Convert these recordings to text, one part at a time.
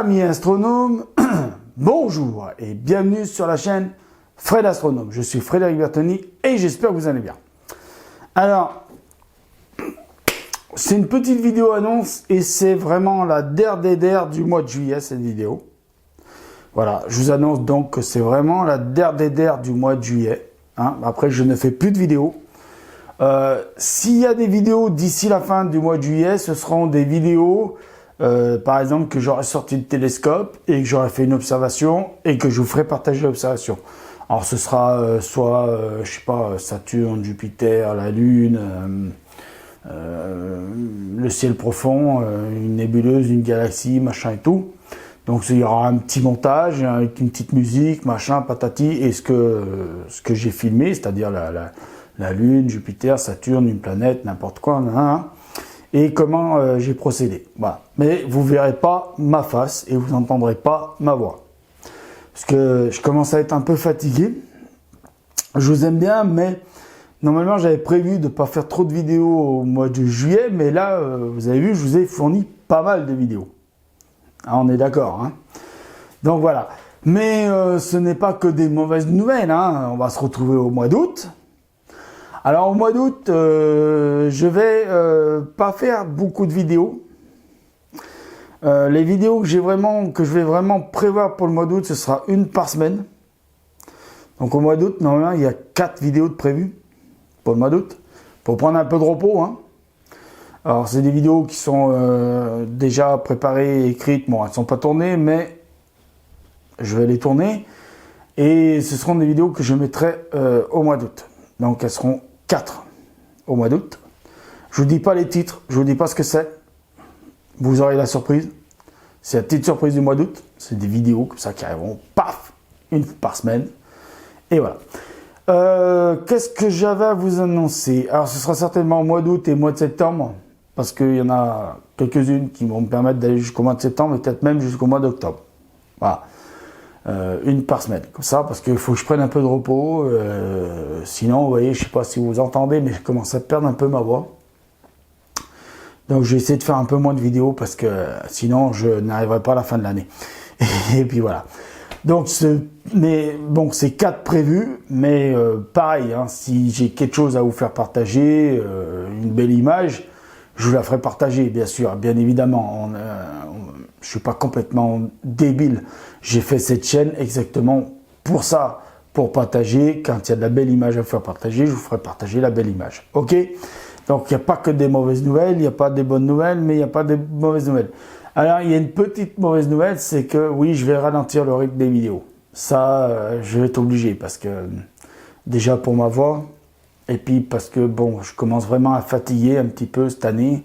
Amis astronomes, bonjour et bienvenue sur la chaîne Fred Astronome. Je suis Frédéric Bertoni et j'espère que vous allez bien. Alors, c'est une petite vidéo annonce et c'est vraiment la der du mois de juillet cette vidéo. Voilà, je vous annonce donc que c'est vraiment la der du mois de juillet. Hein. Après, je ne fais plus de vidéos. S'il y a des vidéos d'ici la fin du mois de juillet, ce seront des vidéos... par exemple, que j'aurais sorti le télescope et que j'aurais fait une observation et que je vous ferai partager l'observation. Alors ce sera je sais pas, Saturne, Jupiter, la Lune, le ciel profond, une nébuleuse, une galaxie, machin et tout. Donc il y aura un petit montage avec une petite musique, machin, patati, et ce que j'ai filmé, c'est-à-dire la Lune, Jupiter, Saturne, une planète, n'importe quoi, et comment j'ai procédé. Voilà. Mais vous ne verrez pas ma face et vous n'entendrez pas ma voix. Parce que je commence à être un peu fatigué. Je vous aime bien, mais normalement j'avais prévu de ne pas faire trop de vidéos au mois de juillet, mais là, vous avez vu, je vous ai fourni pas mal de vidéos. Ah, on est d'accord, hein. Donc voilà. Mais ce n'est pas que des mauvaises nouvelles, hein. On va se retrouver au mois d'août. Alors au mois d'août, je vais pas faire beaucoup de vidéos. Les vidéos que je vais vraiment prévoir pour le mois d'août, ce sera une par semaine. Donc au mois d'août, normalement, il y a 4 vidéos de prévues pour le mois d'août, pour prendre un peu de repos, hein. Alors c'est des vidéos qui sont déjà préparées, écrites. Bon, elles ne sont pas tournées, mais je vais les tourner. Et ce seront des vidéos que je mettrai au mois d'août. Donc elles seront 4 au mois d'août. Je vous dis pas les titres, je vous dis pas ce que c'est. Vous aurez la surprise. C'est la petite surprise du mois d'août. C'est des vidéos comme ça qui arriveront, paf, une par semaine. Et voilà. Qu'est-ce que j'avais à vous annoncer? Alors ce sera certainement au mois d'août et mois de septembre. Parce qu'il y en a quelques-unes qui vont me permettre d'aller jusqu'au mois de septembre et peut-être même jusqu'au mois d'octobre. Voilà. Une par semaine, comme ça, parce qu'il faut que je prenne un peu de repos. Sinon, vous voyez, je sais pas si vous entendez, mais je commence à perdre un peu ma voix. Donc, je vais essayer de faire un peu moins de vidéos, parce que sinon, je n'arriverai pas à la fin de l'année. Et puis voilà. Donc, bon, c'est 4 prévus, mais pareil, hein, si j'ai quelque chose à vous faire partager, une belle image, je vous la ferai partager, bien sûr, bien évidemment. Je suis pas complètement débile. J'ai fait cette chaîne exactement pour ça, pour partager. Quand il y a de la belle image à vous faire partager, je vous ferai partager la belle image. Ok? Donc, il n'y a pas que des mauvaises nouvelles, il n'y a pas des bonnes nouvelles, mais il n'y a pas de mauvaises nouvelles. Alors, il y a une petite mauvaise nouvelle, c'est que oui, je vais ralentir le rythme des vidéos. Ça, je vais être obligé parce que déjà pour ma voix, et puis parce que bon, je commence vraiment à fatiguer un petit peu cette année.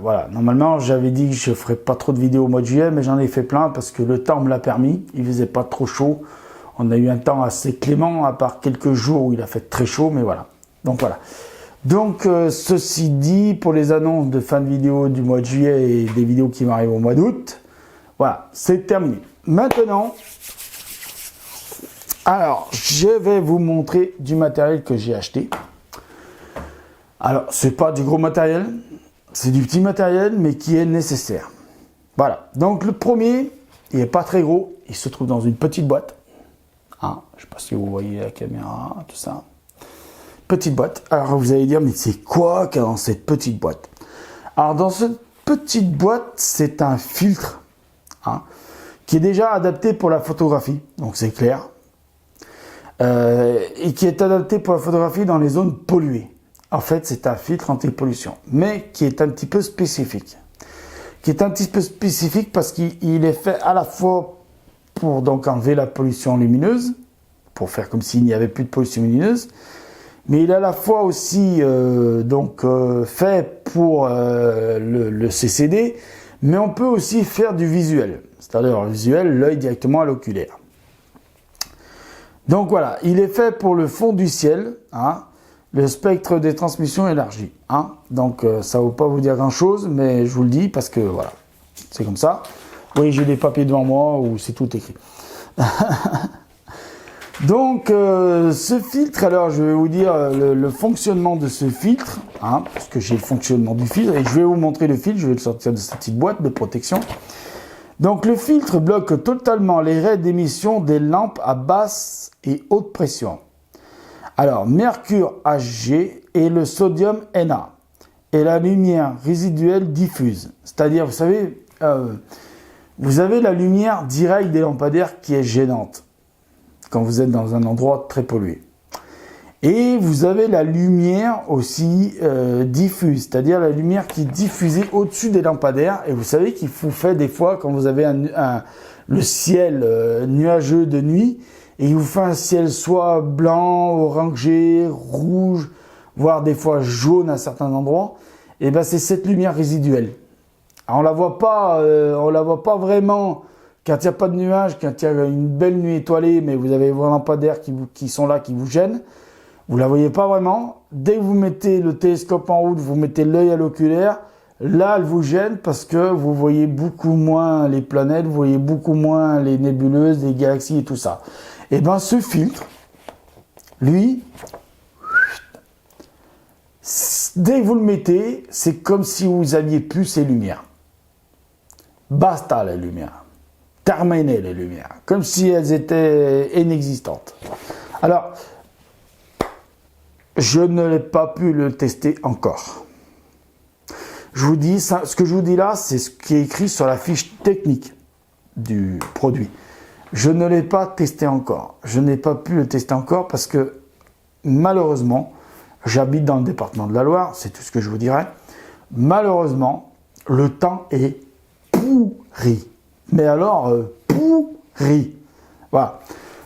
Voilà, normalement j'avais dit que je ne ferais pas trop de vidéos au mois de juillet, mais j'en ai fait plein parce que le temps me l'a permis, il faisait pas trop chaud, on a eu un temps assez clément, à part quelques jours où il a fait très chaud, mais voilà. Donc voilà. Donc ceci dit, pour les annonces de fin de vidéo du mois de juillet et des vidéos qui m'arrivent au mois d'août, voilà, c'est terminé. Maintenant, alors je vais vous montrer du matériel que j'ai acheté. Alors, c'est pas du gros matériel. C'est du petit matériel, mais qui est nécessaire. Voilà. Donc, le premier, il n'est pas très gros. Il se trouve dans une petite boîte. Hein, je ne sais pas si vous voyez la caméra, tout ça. Petite boîte. Alors, vous allez dire, mais c'est quoi qu'il y a dans cette petite boîte? Alors, dans cette petite boîte, c'est un filtre, hein, qui est déjà adapté pour la photographie. Donc, c'est clair. Et qui est adapté pour la photographie dans les zones polluées. En fait, c'est un filtre anti-pollution, mais qui est un petit peu spécifique. Qui est un petit peu spécifique parce qu'il est fait à la fois pour donc enlever la pollution lumineuse, pour faire comme s'il n'y avait plus de pollution lumineuse, mais il est à la fois aussi fait pour le CCD, mais on peut aussi faire du visuel, c'est-à-dire le visuel, l'œil directement à l'oculaire. Donc voilà, il est fait pour le fond du ciel, hein, le spectre des transmissions élargi. Hein. Donc ça ne veut pas vous dire grand chose, mais je vous le dis parce que voilà, c'est comme ça. Oui, j'ai des papiers devant moi où c'est tout écrit. Donc ce filtre, alors je vais vous dire le fonctionnement de ce filtre, hein, parce que j'ai le fonctionnement du filtre, et je vais vous montrer le filtre, je vais le sortir de cette petite boîte de protection. Donc le filtre bloque totalement les raies d'émission des lampes à basse et haute pression. Alors mercure Hg et le sodium Na. Et la lumière résiduelle diffuse. C'est-à-dire, vous avez la lumière directe des lampadaires qui est gênante quand vous êtes dans un endroit très pollué. Et vous avez la lumière aussi diffuse, c'est-à-dire la lumière qui est diffusée au-dessus des lampadaires. Et vous savez qu'il vous fait des fois, quand vous avez le ciel nuageux de nuit, et il vous fait un ciel soit blanc, orangé, rouge, voire des fois jaune à certains endroits, et ben c'est cette lumière résiduelle. Alors on la voit pas vraiment quand il n'y a pas de nuages, quand il y a une belle nuit étoilée, mais vous avez vos lampadaires qui sont là, qui vous gênent. Vous la voyez pas vraiment. Dès que vous mettez le télescope en route, vous mettez l'œil à l'oculaire, là elle vous gêne parce que vous voyez beaucoup moins les planètes, vous voyez beaucoup moins les nébuleuses, les galaxies et tout ça. Et ben ce filtre, lui, dès que vous le mettez, c'est comme si vous aviez plus ces lumières. Basta les lumières. Terminez les lumières. Comme si elles étaient inexistantes. Alors, je ne l'ai pas pu le tester encore. Je vous dis, ce que je vous dis là, c'est ce qui est écrit sur la fiche technique du produit. Je ne l'ai pas testé encore. Je n'ai pas pu le tester encore parce que, malheureusement, j'habite dans le département de la Loire, c'est tout ce que je vous dirais. Malheureusement, le temps est pourri. Mais alors, pourri. Voilà.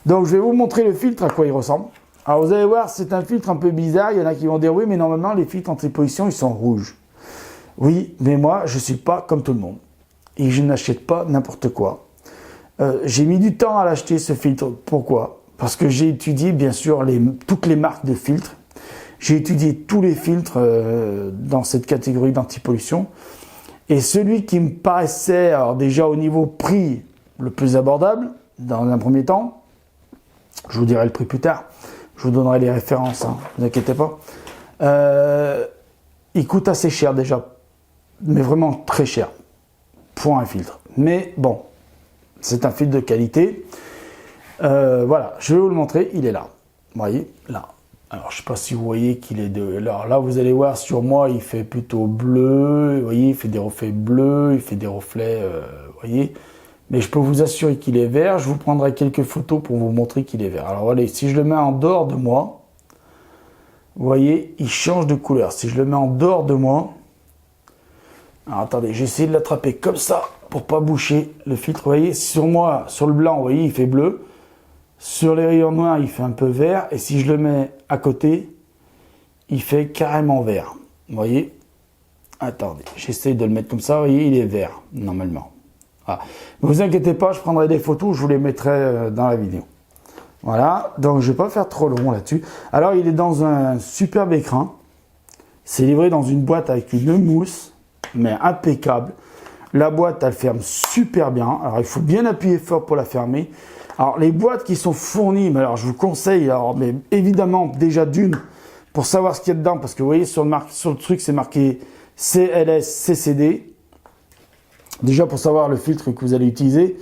Donc, je vais vous montrer le filtre, à quoi il ressemble. Alors, vous allez voir, c'est un filtre un peu bizarre. Il y en a qui vont dire, oui, mais normalement, les filtres anti-pollution, ils sont rouges. Oui, mais moi, je ne suis pas comme tout le monde. Et je n'achète pas n'importe quoi. J'ai mis du temps à l'acheter, ce filtre. Pourquoi? Parce que j'ai étudié, bien sûr, toutes les marques de filtres. J'ai étudié tous les filtres dans cette catégorie d'anti-pollution. Et celui qui me paraissait, alors déjà au niveau prix, le plus abordable, dans un premier temps, je vous dirai le prix plus tard, je vous donnerai les références, hein, ne vous inquiétez pas. Il coûte assez cher déjà, mais vraiment très cher pour un filtre. Mais bon, c'est un filtre de qualité. Voilà, je vais vous le montrer, il est là. Vous voyez, là. Alors, je ne sais pas si vous voyez qu'il est de... Alors là, vous allez voir, sur moi, il fait plutôt bleu. Vous voyez, il fait des reflets bleus, il fait des reflets... vous voyez. Mais je peux vous assurer qu'il est vert. Je vous prendrai quelques photos pour vous montrer qu'il est vert. Alors, voilà, si je le mets en dehors de moi, vous voyez, il change de couleur. Si je le mets en dehors de moi... Alors, attendez, j'essaie de l'attraper comme ça pour pas boucher le filtre. Vous voyez, sur moi, sur le blanc, vous voyez, il fait bleu. Sur les rayons noirs, il fait un peu vert. Et si je le mets à côté, il fait carrément vert. Vous voyez? Attendez, j'essaie de le mettre comme ça. Vous voyez, il est vert, normalement. Voilà. Ne vous inquiétez pas, je prendrai des photos, je vous les mettrai dans la vidéo. Voilà, donc je ne vais pas faire trop long là-dessus. Alors, il est dans un superbe écran. C'est livré dans une boîte avec une mousse, mais impeccable. La boîte, elle ferme super bien. Alors, il faut bien appuyer fort pour la fermer. Alors, les boîtes qui sont fournies, mais alors je vous conseille, alors, mais évidemment, déjà d'une, pour savoir ce qu'il y a dedans, parce que vous voyez, sur le truc, c'est marqué CLS CCD. Déjà, pour savoir le filtre que vous allez utiliser,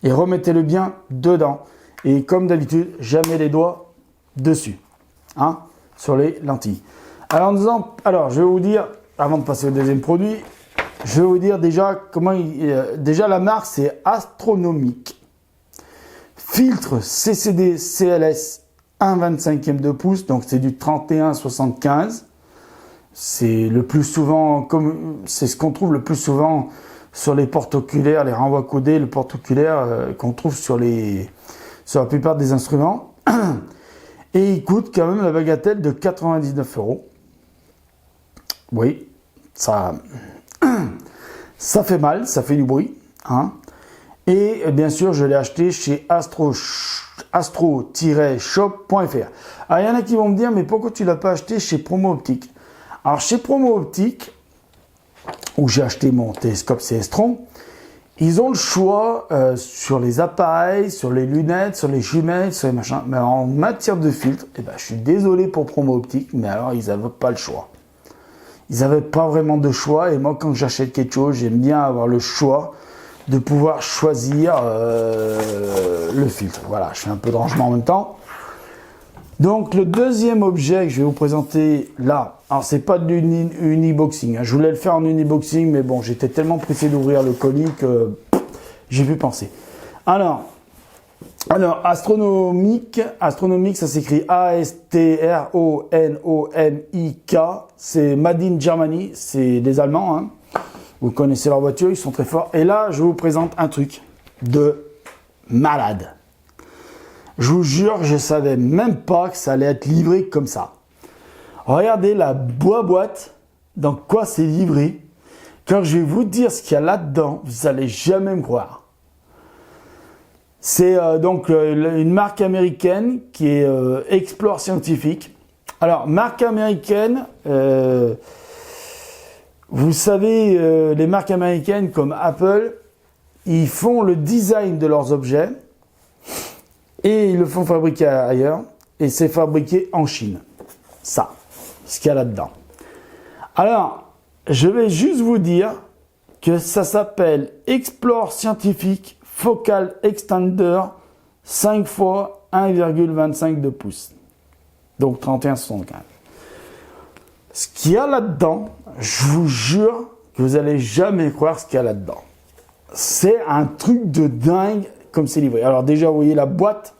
et remettez-le bien dedans. Et comme d'habitude, jamais les doigts dessus, hein, sur les lentilles. Alors, je vais vous dire, avant de passer au deuxième produit, je vais vous dire déjà comment déjà la marque, c'est Astronomique. Filtre CCD CLS 1/25 de pouce, donc c'est du 31-75. C'est le plus souvent, c'est ce qu'on trouve le plus souvent sur les portes oculaires, les renvois codés, le porte oculaire qu'on trouve sur la plupart des instruments. Et il coûte quand même la bagatelle de 99 €. Oui, ça fait mal, ça fait du bruit, hein. Et bien sûr, je l'ai acheté chez astro-shop.fr. Alors, il y en a qui vont me dire, mais pourquoi tu ne l'as pas acheté chez Promo Optique? Alors, chez Promo Optique, où j'ai acheté mon télescope CS-Tron, ils ont le choix sur les appareils, sur les lunettes, sur les jumelles, sur les machins. Mais en matière de filtre, eh ben, je suis désolé pour Promo Optique, mais alors, ils n'avaient pas le choix. Ils n'avaient pas vraiment de choix. Et moi, quand j'achète quelque chose, j'aime bien avoir le choix de pouvoir choisir le filtre. Voilà, je fais un peu de rangement en même temps. Donc le deuxième objet que je vais vous présenter là, alors c'est pas de l'uniboxing, hein. Je voulais le faire en uniboxing, mais bon, j'étais tellement pressé d'ouvrir le colis que j'ai pu penser. Alors Astronomik, ça s'écrit A-S-T-R-O-N-O-M-I-K, c'est Made in Germany, c'est des Allemands, hein. Vous connaissez leur voiture, ils sont très forts. Et là, je vous présente un truc de malade. Je vous jure, je savais même pas que ça allait être livré comme ça. Regardez la boîte, dans quoi c'est livré. Quand je vais vous dire ce qu'il y a là-dedans, vous allez jamais me croire. C'est donc une marque américaine qui est Explore Scientific. Alors, marque américaine, vous savez, les marques américaines comme Apple, ils font le design de leurs objets et ils le font fabriquer ailleurs et c'est fabriqué en Chine. Ça, ce qu'il y a là-dedans. Alors, je vais juste vous dire que ça s'appelle Explore Scientific Focal Extender 5 x 1,25 de pouces. Donc 31,75. Ce qu'il y a là-dedans, je vous jure que vous allez jamais croire ce qu'il y a là-dedans. C'est un truc de dingue comme c'est livré. Alors déjà, vous voyez la boîte.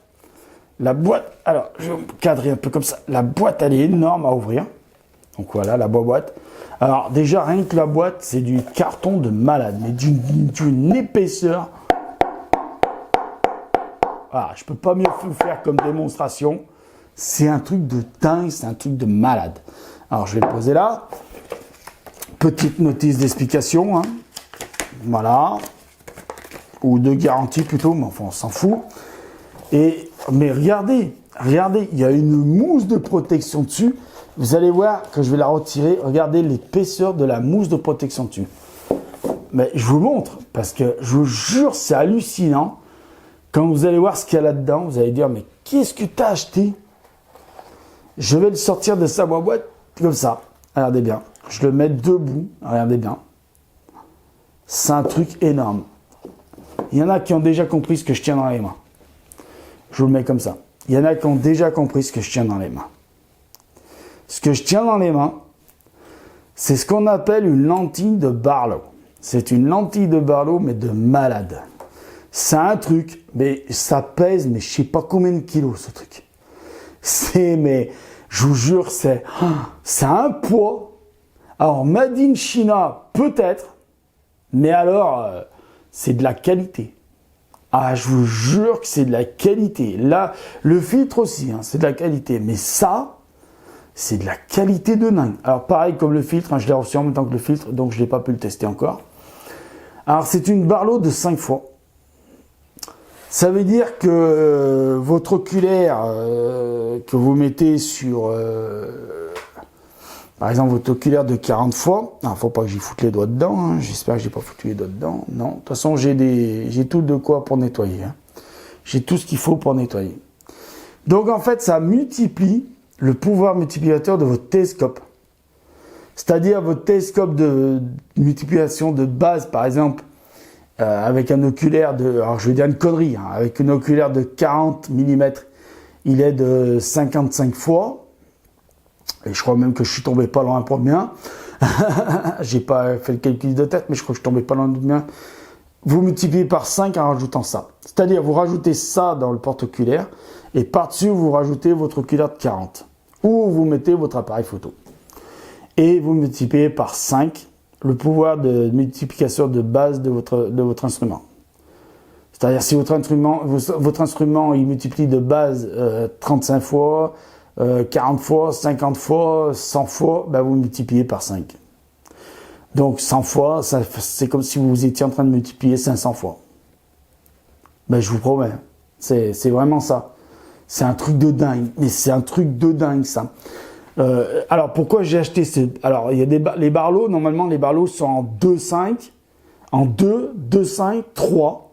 La boîte, alors je vais cadrer un peu comme ça. La boîte, elle est énorme à ouvrir. Donc voilà, la boîte. Alors déjà, rien que la boîte, c'est du carton de malade, mais d'une épaisseur. Ah, je peux pas mieux vous faire comme démonstration. C'est un truc de dingue, c'est un truc de malade. Alors je vais le poser là. Petite notice d'explication, hein. Voilà. Ou de garantie plutôt, mais enfin on s'en fout. Mais regardez, il y a une mousse de protection dessus. Vous allez voir, quand je vais la retirer, regardez l'épaisseur de la mousse de protection dessus. Mais je vous montre, parce que je vous jure, c'est hallucinant. Quand vous allez voir ce qu'il y a là-dedans, vous allez dire, mais qu'est-ce que tu as acheté? Je vais le sortir de sa boîte comme ça. Regardez bien. Je le mets debout. Regardez bien. C'est un truc énorme. Il y en a qui ont déjà compris ce que je tiens dans les mains. Je vous le mets comme ça. Il y en a qui ont déjà compris ce que je tiens dans les mains. Ce que je tiens dans les mains, c'est ce qu'on appelle une lentille de Barlow. C'est une lentille de Barlow, mais de malade. C'est un truc, mais ça pèse, mais je sais pas combien de kilos, ce truc. Mais je vous jure, c'est un poids. Alors, Made in China, peut-être, mais alors, c'est de la qualité. Ah, je vous jure que c'est de la qualité. Là, le filtre aussi, hein, c'est de la qualité. Mais ça, c'est de la qualité de dingue. Alors, pareil comme le filtre, hein, je l'ai reçu en même temps que le filtre, donc je n'ai pas pu le tester encore. Alors, c'est une Barlow de 5 fois. Ça veut dire que votre oculaire que vous mettez sur, par exemple, votre oculaire de 40 fois, il ne faut pas que j'y foute les doigts dedans, hein. J'espère que j'ai pas foutu les doigts dedans. Non, de toute façon, j'ai tout de quoi pour nettoyer, hein. J'ai tout ce qu'il faut pour nettoyer. Donc, en fait, ça multiplie le pouvoir multiplicateur de votre télescope. C'est-à-dire votre télescope de multiplication de base, par exemple, avec un oculaire de, alors je vais dire une connerie, hein, avec un oculaire de 40 mm, il est de 55 fois, et je crois même que je suis tombé pas loin pour le mien. J'ai pas fait le calcul de tête, mais je crois que je suis tombé pas loin du mien. Vous multipliez par 5 en rajoutant ça. C'est-à-dire, vous rajoutez ça dans le porte-oculaire, et par-dessus, vous rajoutez votre oculaire de 40, ou vous mettez votre appareil photo. Et vous multipliez par 5 le pouvoir de multiplication de base de votre instrument. C'est-à-dire, si votre instrument il multiplie de base 35 fois, 40 fois, 50 fois, 100 fois, ben vous multipliez par 5. Donc 100 fois, c'est comme si vous étiez en train de multiplier 500 fois. Ben je vous promets, c'est vraiment ça. C'est un truc de dingue, mais c'est un truc de dingue ça. Alors pourquoi j'ai acheté alors il y a les Barlow, normalement les Barlow sont en 2,5, en 2, 2,5, 3,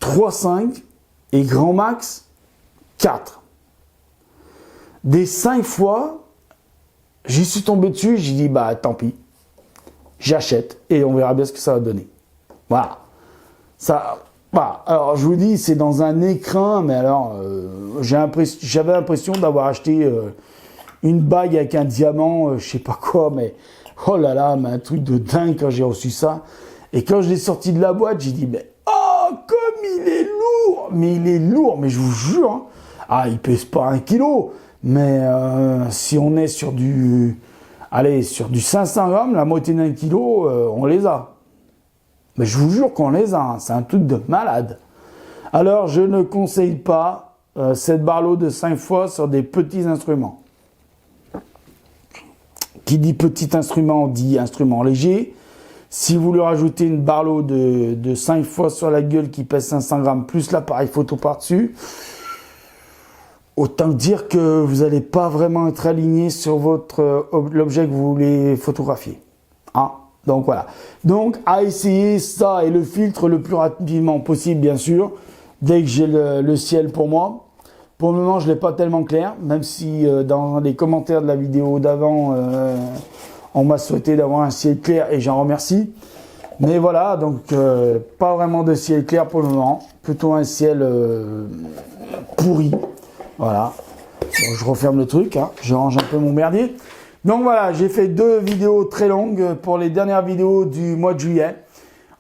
3,5 et grand max 4. Des 5 fois, j'y suis tombé dessus, j'ai dit bah tant pis, j'achète et on verra bien ce que ça va donner. Voilà. Ça, bah, alors je vous dis, c'est dans un écrin, mais alors j'avais l'impression d'avoir acheté une bague avec un diamant, je sais pas quoi, mais oh là là, mais un truc de dingue quand j'ai reçu ça. Et quand je l'ai sorti de la boîte, j'ai dit, mais oh, comme il est lourd! Mais il est lourd, mais je vous jure, hein. Ah, il pèse pas 1 kilo, mais si on est sur du, allez, sur du 500 grammes, la moitié d'1 kilo, on les a. Mais je vous jure qu'on les a, hein. C'est un truc de malade. Alors, je ne conseille pas cette Barlow de 5 fois sur des petits instruments. Qui dit petit instrument dit instrument léger. Si vous lui rajoutez une Barlow de 5 fois sur la gueule qui pèse 500 grammes plus l'appareil photo par-dessus, autant dire que vous n'allez pas vraiment être aligné sur l'objet que vous voulez photographier. Hein? Donc voilà. Donc à essayer ça et le filtre le plus rapidement possible, bien sûr, dès que j'ai le ciel pour moi. Pour le moment, je ne l'ai pas tellement clair, même si dans les commentaires de la vidéo d'avant, on m'a souhaité d'avoir un ciel clair et j'en remercie. Mais voilà, donc pas vraiment de ciel clair pour le moment, plutôt un ciel pourri. Voilà. Bon, je referme le truc, hein. Je range un peu mon merdier. Donc voilà, j'ai fait 2 vidéos très longues pour les dernières vidéos du mois de juillet.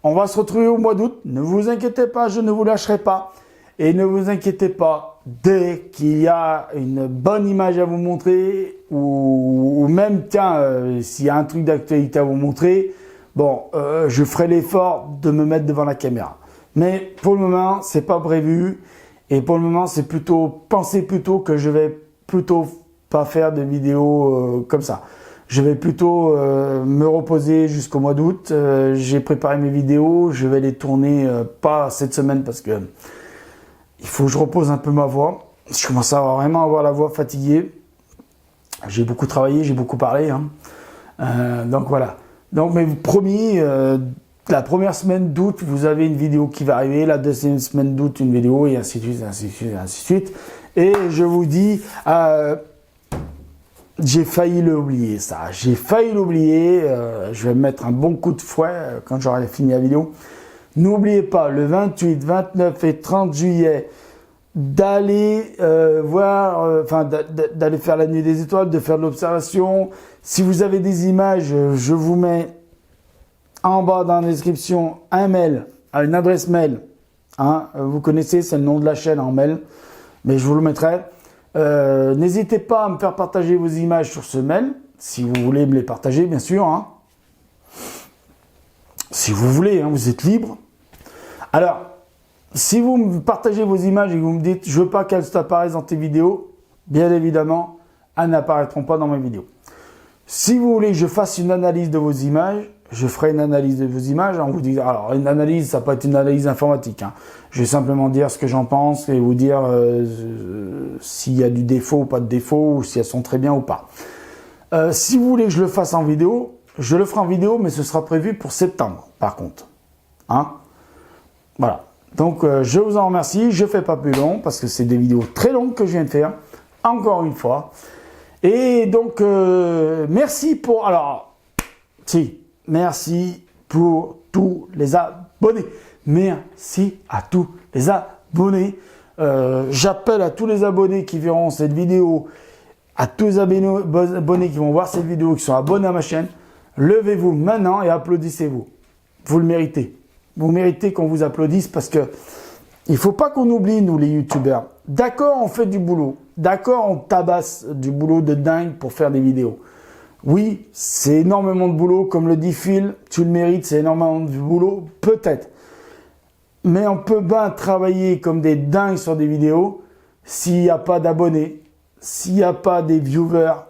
On va se retrouver au mois d'août. Ne vous inquiétez pas, je ne vous lâcherai pas. Et ne vous inquiétez pas, dès qu'il y a une bonne image à vous montrer, ou même, tiens, s'il y a un truc d'actualité à vous montrer, bon, je ferai l'effort de me mettre devant la caméra. Mais pour le moment, c'est pas prévu. Et pour le moment, c'est plutôt, pensez plutôt que je vais plutôt pas faire de vidéos comme ça. Je vais plutôt me reposer jusqu'au mois d'août. J'ai préparé mes vidéos, je vais les tourner pas cette semaine parce que il faut que je repose un peu ma voix. Je commence à vraiment avoir la voix fatiguée. J'ai beaucoup travaillé, j'ai beaucoup parlé. Hein. Donc voilà. Donc mais promis, la première semaine d'août, vous avez une vidéo qui va arriver. La deuxième semaine d'août, une vidéo et ainsi de suite, ainsi de suite, ainsi de suite. Et je vous dis, j'ai failli l'oublier ça. J'ai failli l'oublier. Je vais me mettre un bon coup de fouet quand j'aurai fini la vidéo. N'oubliez pas, le 28, 29 et 30 juillet, d'aller d'aller faire la nuit des étoiles, de faire de l'observation. Si vous avez des images, je vous mets en bas dans la description un mail, une adresse mail. Hein, vous connaissez, c'est le nom de la chaîne en mail, mais je vous le mettrai. N'hésitez pas à me faire partager vos images sur ce mail, si vous voulez me les partager, bien sûr. Hein. Si vous voulez, hein, vous êtes libre. Alors, si vous me partagez vos images et que vous me dites « je veux pas qu'elles apparaissent dans tes vidéos », bien évidemment, elles n'apparaîtront pas dans mes vidéos. Si vous voulez que je fasse une analyse de vos images, je ferai une analyse de vos images. On vous dit, alors, une analyse, ça peut être une analyse informatique. Hein. Je vais simplement dire ce que j'en pense et vous dire s'il y a du défaut ou pas de défaut, ou si elles sont très bien ou pas. Si vous voulez que je le fasse en vidéo, je le ferai en vidéo, mais ce sera prévu pour septembre, par contre. Hein? Voilà. Donc, je vous en remercie. Je ne fais pas plus long, parce que c'est des vidéos très longues que je viens de faire, encore une fois. Et donc, merci pour... Alors, si, merci pour tous les abonnés. Merci à tous les abonnés. J'appelle à tous les abonnés qui verront cette vidéo, à tous les abonnés qui vont voir cette vidéo, qui sont abonnés à ma chaîne. Levez-vous maintenant et applaudissez-vous. Vous le méritez. Vous méritez qu'on vous applaudisse parce que il faut pas qu'on oublie, nous les youtubeurs. D'accord, on fait du boulot. D'accord, on tabasse du boulot de dingue pour faire des vidéos. Oui, c'est énormément de boulot. Comme le dit Phil, tu le mérites, c'est énormément de boulot. Peut-être. Mais on peut bien travailler comme des dingues sur des vidéos s'il n'y a pas d'abonnés, s'il n'y a pas des viewers,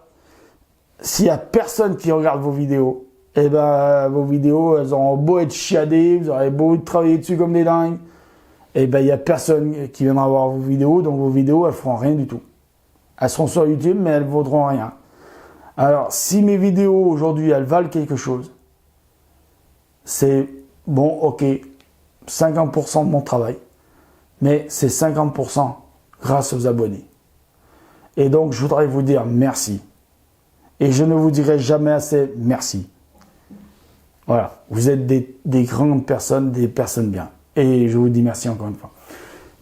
s'il n'y a personne qui regarde vos vidéos. Eh ben, vos vidéos, elles auront beau être chiadées, vous aurez beau travailler dessus comme des dingues. Eh ben, il n'y a personne qui viendra voir vos vidéos, donc vos vidéos, elles feront rien du tout. Elles seront sur YouTube, mais elles vaudront rien. Alors, si mes vidéos aujourd'hui, elles valent quelque chose, c'est bon, ok, 50% de mon travail, mais c'est 50% grâce aux abonnés. Et donc, je voudrais vous dire merci. Et je ne vous dirai jamais assez merci. Voilà, vous êtes des grandes personnes, des personnes bien. Et je vous dis merci encore une fois.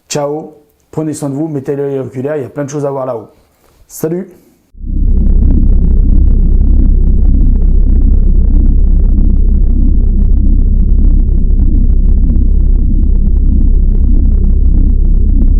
Ciao, prenez soin de vous, mettez l'œil oculaire, il y a plein de choses à voir là-haut. Salut!